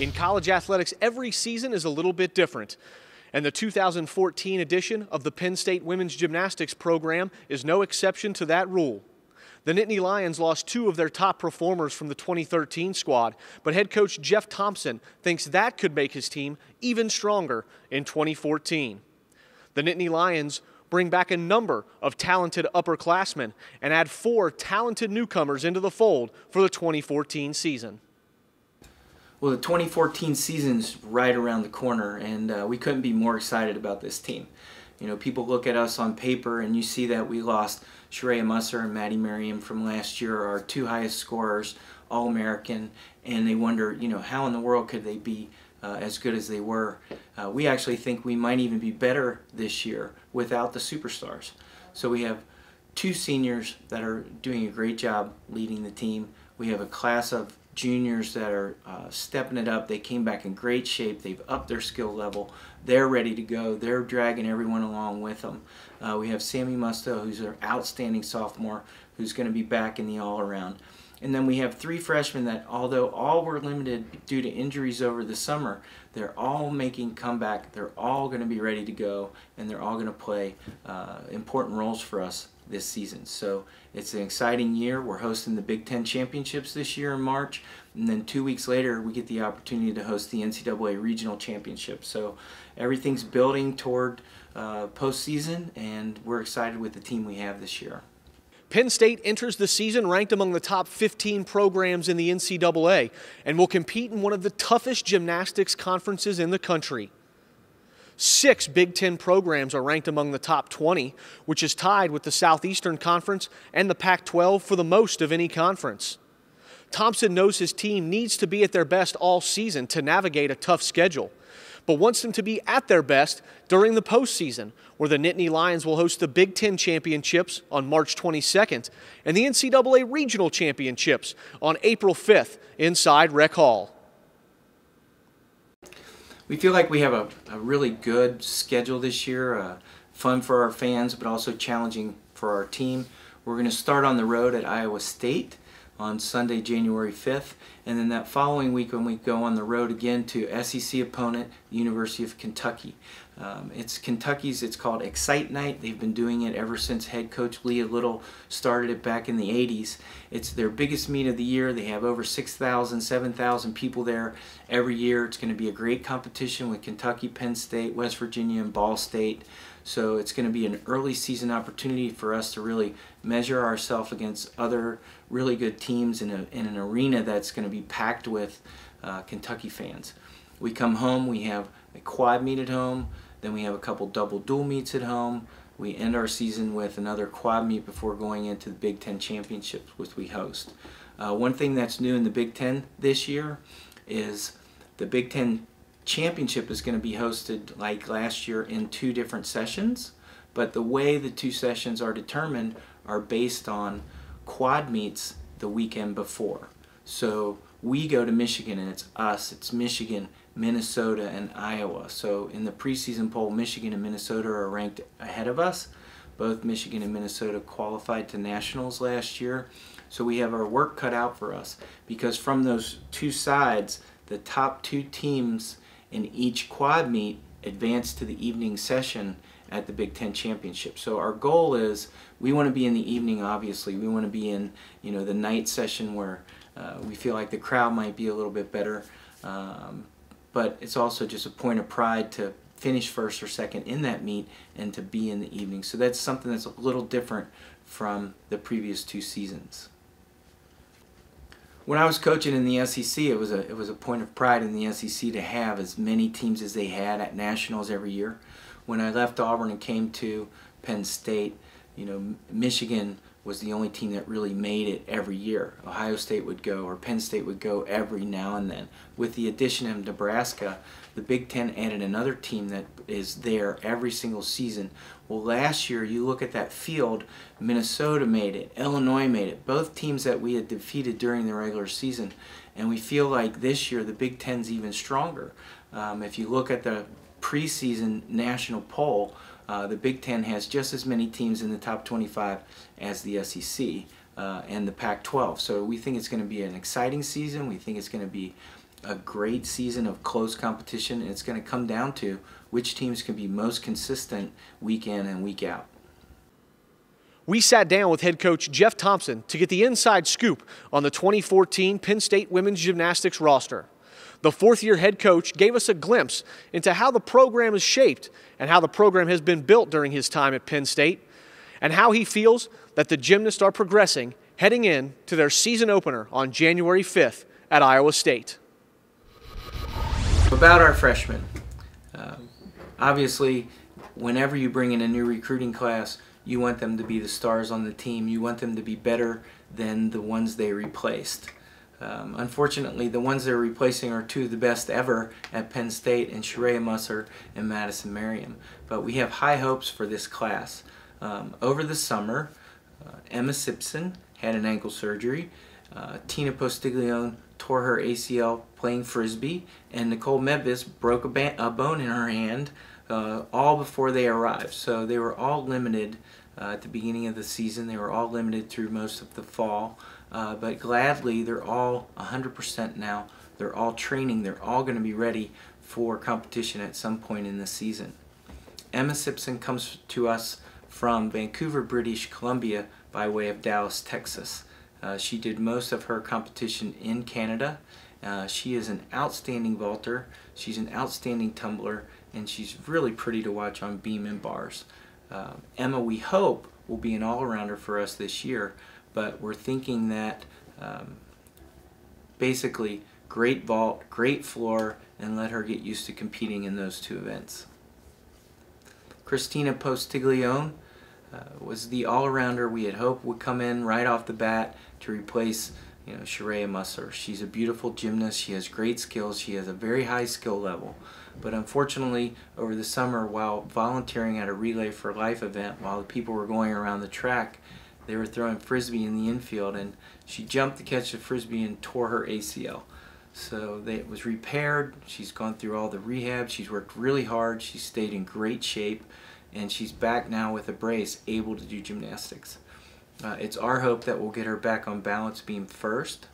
In college athletics, every season is a little bit different, and the 2014 edition of the Penn State women's gymnastics program is no exception to that rule. The Nittany Lions lost two of their top performers from the 2013 squad, but head coach Jeff Thompson thinks that could make his team even stronger in 2014. The Nittany Lions bring back a number of talented upperclassmen and add 4 talented newcomers into the fold for the 2014 season. Well, the 2014 season's right around the corner, and we couldn't be more excited about this team. You know, people look at us on paper and you see that we lost Sharia Musser and Maddie Merriam from last year, our 2 highest scorers, All-American, and they wonder, you know, how in the world could they be as good as they were. We actually think we might even be better this year without the superstars. So we have 2 seniors that are doing a great job leading the team. We have a class of juniors that are stepping it up. They came back in great shape. They've upped their skill level. They're ready to go. They're dragging everyone along with them. We have Sammy Musto, who's an outstanding sophomore, who's going to be back in the all-around. And then we have 3 freshmen that, although all were limited due to injuries over the summer, they're all making comeback. They're all going to be ready to go, and they're all going to play important roles for us this season. So it's an exciting year. We're hosting the Big Ten Championships this year in March, and then 2 weeks later we get the opportunity to host the NCAA Regional Championship. So everything's building toward postseason, and we're excited with the team we have this year. Penn State enters the season ranked among the top 15 programs in the NCAA and will compete in one of the toughest gymnastics conferences in the country. 6 Big Ten programs are ranked among the top 20, which is tied with the Southeastern Conference and the Pac-12 for the most of any conference. Thompson knows his team needs to be at their best all season to navigate a tough schedule, but wants them to be at their best during the postseason, where the Nittany Lions will host the Big Ten Championships on March 22nd and the NCAA Regional Championships on April 5th inside Rec Hall. We feel like we have a really good schedule this year, fun for our fans, but also challenging for our team. We're going to start on the road at Iowa State on Sunday, January 5th, and then that following week when we go on the road again to SEC opponent, the University of Kentucky. It's Kentucky's, it's called Excite Night. They've been doing it ever since head coach Leah Little started it back in the 80s. It's their biggest meet of the year. They have over 6,000, 7,000 people there every year. It's going to be a great competition with Kentucky, Penn State, West Virginia, and Ball State. So it's going to be an early season opportunity for us to really measure ourselves against other really good teams in an arena that's going to be packed with Kentucky fans. We come home, we have a quad meet at home, then we have a couple double dual meets at home. We end our season with another quad meet before going into the Big Ten Championships, which we host. One thing that's new in the Big Ten this year is the Big Ten Championship is going to be hosted like last year in 2 different sessions, but the way the 2 sessions are determined are based on quad meets the weekend before. So we go to Michigan, and it's Michigan, Minnesota, and Iowa. So in the preseason poll, Michigan and Minnesota are ranked ahead of us. Both Michigan and Minnesota qualified to nationals last year. So we have our work cut out for us, because from those 2 sides, the top 2 teams in each quad meet advance to the evening session at the Big Ten Championship. So our goal is we want to be in the evening, obviously. We want to be in, you know, the night session where we feel like the crowd might be a little bit better. But it's also just a point of pride to finish first or second in that meet and to be in the evening. So that's something that's a little different from the previous 2 seasons. When I was coaching in the SEC, it was a point of pride in the SEC to have as many teams as they had at nationals every year. When I left Auburn and came to Penn State, you know, Michigan was the only team that really made it every year. Ohio State would go, or Penn State would go every now and then. With the addition of Nebraska, the Big Ten added another team that is there every single season. Well, last year, you look at that field, Minnesota made it, Illinois made it, both teams that we had defeated during the regular season. And we feel like this year the Big Ten's even stronger. If you look at the preseason national poll, the Big Ten has just as many teams in the top 25 as the SEC and the Pac-12. So we think it's going to be an exciting season. We think it's going to be a great season of close competition, and it's going to come down to which teams can be most consistent week in and week out. We sat down with head coach Jeff Thompson to get the inside scoop on the 2014 Penn State women's gymnastics roster. The fourth-year head coach gave us a glimpse into how the program is shaped and how the program has been built during his time at Penn State, and how he feels that the gymnasts are progressing heading in to their season opener on January 5th at Iowa State. About our freshmen, obviously, whenever you bring in a new recruiting class, you want them to be the stars on the team. You want them to be better than the ones they replaced. Unfortunately, the ones they're replacing are two of the best ever at Penn State, and Sharia Musser and Madison Merriam. But we have high hopes for this class. Over the summer, Emma Simpson had an ankle surgery. Tina Postiglione tore her ACL playing Frisbee, and Nicole Medvis broke a bone in her hand all before they arrived. So they were all limited at the beginning of the season. They were all limited through most of the fall. But gladly, they're all 100% now. They're all training. They're all going to be ready for competition at some point in the season. Emma Simpson comes to us from Vancouver, British Columbia by way of Dallas, Texas. She did most of her competition in Canada. She is an outstanding vaulter. She's an outstanding tumbler, and she's really pretty to watch on beam and bars. Emma, we hope, will be an all-arounder for us this year, but we're thinking that basically great vault, great floor, and let her get used to competing in those two events. Christina Postiglione was the all-arounder we had hoped would come in right off the bat to replace Sharia Musser. She's a beautiful gymnast. She has great skills. She has a very high skill level. But unfortunately, over the summer, while volunteering at a Relay for Life event, while the people were going around the track, they were throwing Frisbee in the infield, and she jumped to catch the Frisbee and tore her ACL. So it was repaired. She's gone through all the rehab. She's worked really hard. She's stayed in great shape, and she's back now with a brace, able to do gymnastics. It's our hope that we'll get her back on balance beam first,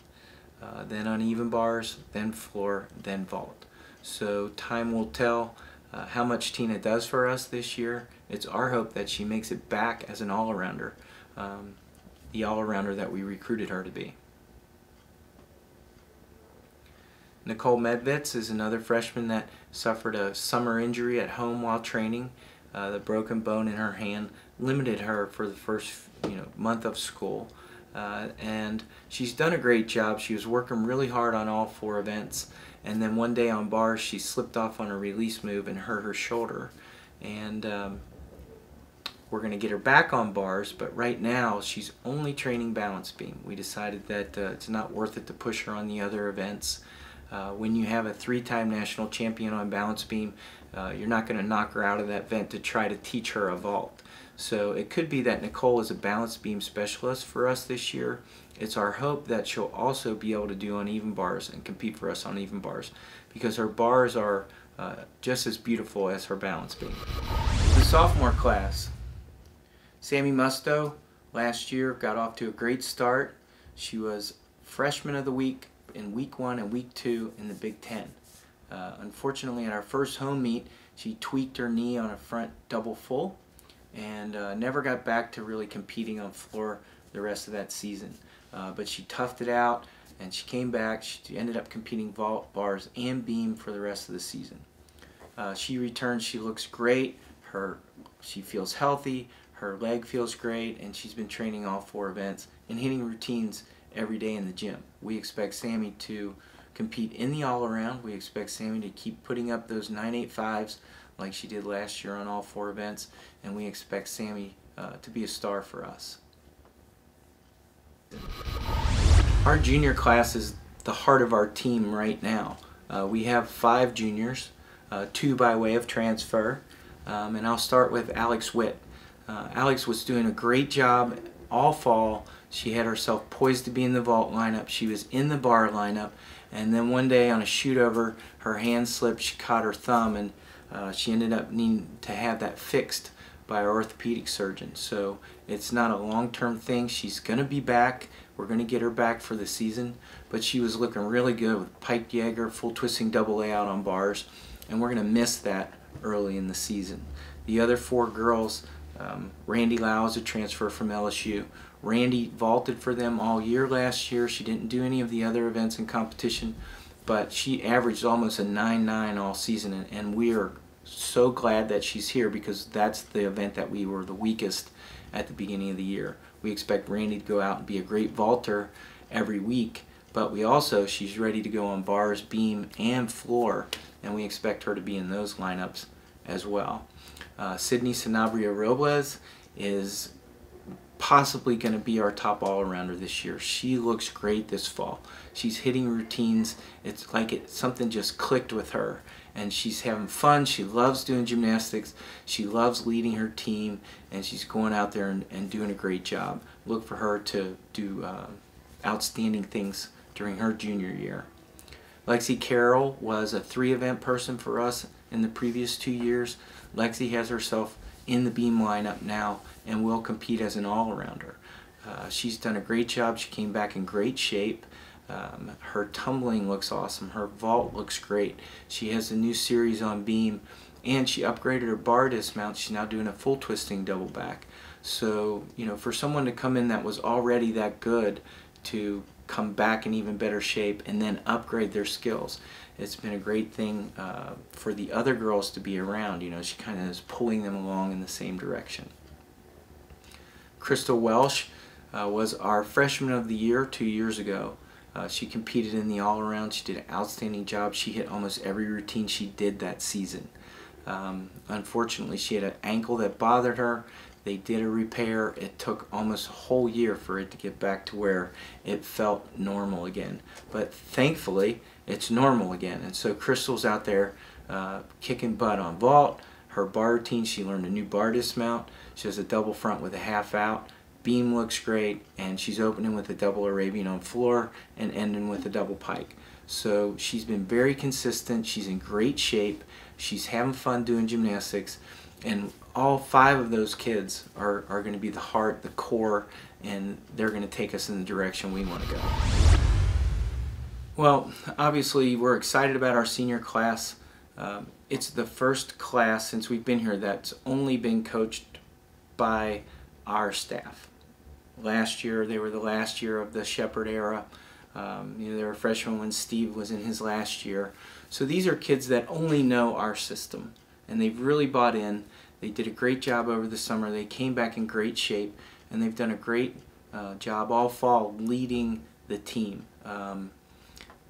then on even bars, then floor, then vault. So time will tell how much Tina does for us this year. It's our hope that she makes it back as an all-arounder, the all-arounder that we recruited her to be. Nicole Medvis is another freshman that suffered a summer injury at home while training. The broken bone in her hand limited her for the first month of school, and she's done a great job. She was working really hard on all 4 events, and then one day on bars she slipped off on a release move and hurt her shoulder, and we're going to get her back on bars, but right now she's only training balance beam. We decided that it's not worth it to push her on the other events. When you have a 3-time national champion on balance beam, you're not going to knock her out of that event to try to teach her a vault. So it could be that Nicole is a balance beam specialist for us this year. It's our hope that she'll also be able to do on even bars and compete for us on even bars, because her bars are just as beautiful as her balance beam. The sophomore class, Sammy Musto last year got off to a great start. She was freshman of the week in week 1 and week 2 in the Big Ten. Unfortunately, at our first home meet, she tweaked her knee on a front double full and never got back to really competing on floor the rest of that season. But she toughed it out, and she came back. She ended up competing vault, bars, and beam for the rest of the season. She returns. She looks great. She feels healthy. Her leg feels great, and she's been training all 4 events and hitting routines every day in the gym. We expect Sammy to compete in the all-around. We expect Sammy to keep putting up those 9.85s like she did last year on all 4 events, and we expect Sammy to be a star for us. Our junior class is the heart of our team right now. We have 5 juniors, 2 by way of transfer, and I'll start with Alex Witt. Alex was doing a great job all fall. She had herself poised to be in the vault lineup. She was in the bar lineup, and then one day on a shoot over, her hand slipped. She caught her thumb, and she ended up needing to have that fixed by our orthopedic surgeon. So it's not a long-term thing. She's going to be back. We're going to get her back for the season. But she was looking really good with pike Jaeger, full twisting double A out on bars. And we're going to miss that early in the season. The other 4 girls, Randy Lau is a transfer from LSU. Randy vaulted for them all year last year. She didn't do any of the other events in competition, but she averaged almost a 9.9 all season, and we are so glad that she's here because that's the event that we were the weakest at the beginning of the year. We expect Randy to go out and be a great vaulter every week, but she's ready to go on bars, beam, and floor, and we expect her to be in those lineups as well. Sydney Sanabria Robles is possibly going to be our top all-arounder this year. She looks great this fall. She's hitting routines. It's like something just clicked with her, and she's having fun. She loves doing gymnastics. She loves leading her team, and she's going out there and doing a great job. Look for her to do outstanding things during her junior year. Lexi Carroll was a 3-event person for us in the previous 2 years. Lexi has herself in the beam lineup now and will compete as an all-arounder. She's done a great job. She came back in great shape. Her tumbling looks awesome. Her vault looks great. She has a new series on beam, and she upgraded her bar dismount. She's now doing a full twisting double back. So, for someone to come in that was already that good to come back in even better shape and then upgrade their skills, it's been a great thing for the other girls to be around. She kind of is pulling them along in the same direction. Crystal Welsh was our freshman of the year 2 years ago. She competed in the all-around. She did an outstanding job. She hit almost every routine she did that season. Unfortunately, she had an ankle that bothered her. They did a repair. It took almost a whole year for it to get back to where it felt normal again. But thankfully, it's normal again. And so Crystal's out there kicking butt on vault. Her bar routine, she learned a new bar dismount. She has a double front with a half out. Beam looks great, and she's opening with a double Arabian on floor and ending with a double pike. So she's been very consistent. She's in great shape. She's having fun doing gymnastics, and all 5 of those kids are going to be the heart, the core, and they're going to take us in the direction we want to go. Well, obviously we're excited about our senior class. It's the first class since we've been here that's only been coached by our staff. Last year, they were the last year of the Shepherd era. They were freshmen when Steve was in his last year. So these are kids that only know our system, and they've really bought in. They did a great job over the summer. They came back in great shape, and they've done a great job all fall leading the team.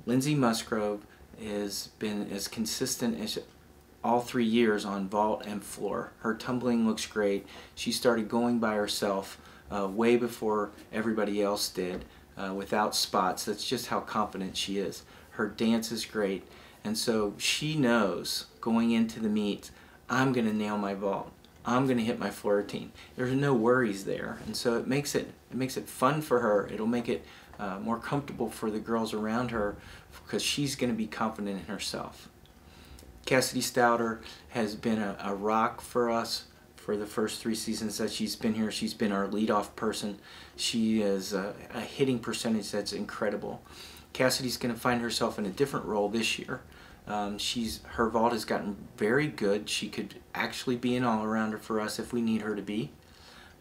Lindsay Musgrove has been as consistent as all 3 years on vault and floor. Her tumbling looks great. She started going by herself way before everybody else did without spots. That's just how confident she is. Her dance is great, and so she knows going into the meet, I'm going to nail my vault. I'm going to hit my floor routine. There's no worries there, and so it makes it fun for her. It'll make it more comfortable for the girls around her because she's going to be confident in herself. Cassidy Stouter has been a rock for us for the first 3 seasons that she's been here. She's been our leadoff person. She has a hitting percentage that's incredible. Cassidy's going to find herself in a different role this year. Her vault has gotten very good. She could actually be an all-arounder for us if we need her to be.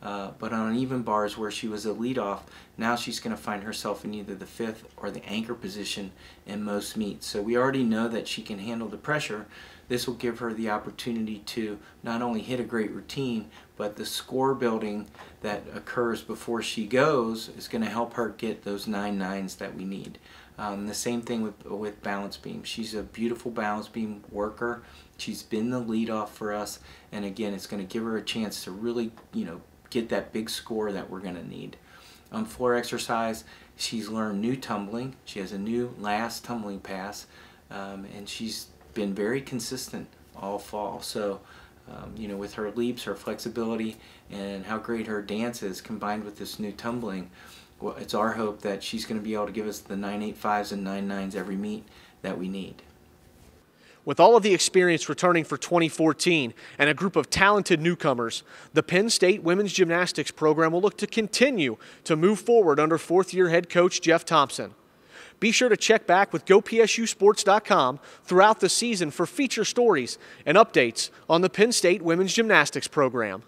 But on even bars where she was a leadoff, now she's going to find herself in either the 5th or the anchor position in most meets. So we already know that she can handle the pressure. This will give her the opportunity to not only hit a great routine, but the score building that occurs before she goes is going to help her get those 9.9s that we need. The same thing with balance beam. She's a beautiful balance beam worker. She's been the leadoff for us, and again, it's going to give her a chance to really, get that big score that we're going to need. On floor exercise, she's learned new tumbling. She has a new last tumbling pass, and she's been very consistent all fall. So, with her leaps, her flexibility, and how great her dance is combined with this new tumbling, well, it's our hope that she's going to be able to give us the 9.85s and 9.9s every meet that we need. With all of the experience returning for 2014 and a group of talented newcomers, the Penn State women's gymnastics program will look to continue to move forward under fourth-year head coach Jeff Thompson. Be sure to check back with GoPSUSports.com throughout the season for feature stories and updates on the Penn State women's gymnastics program.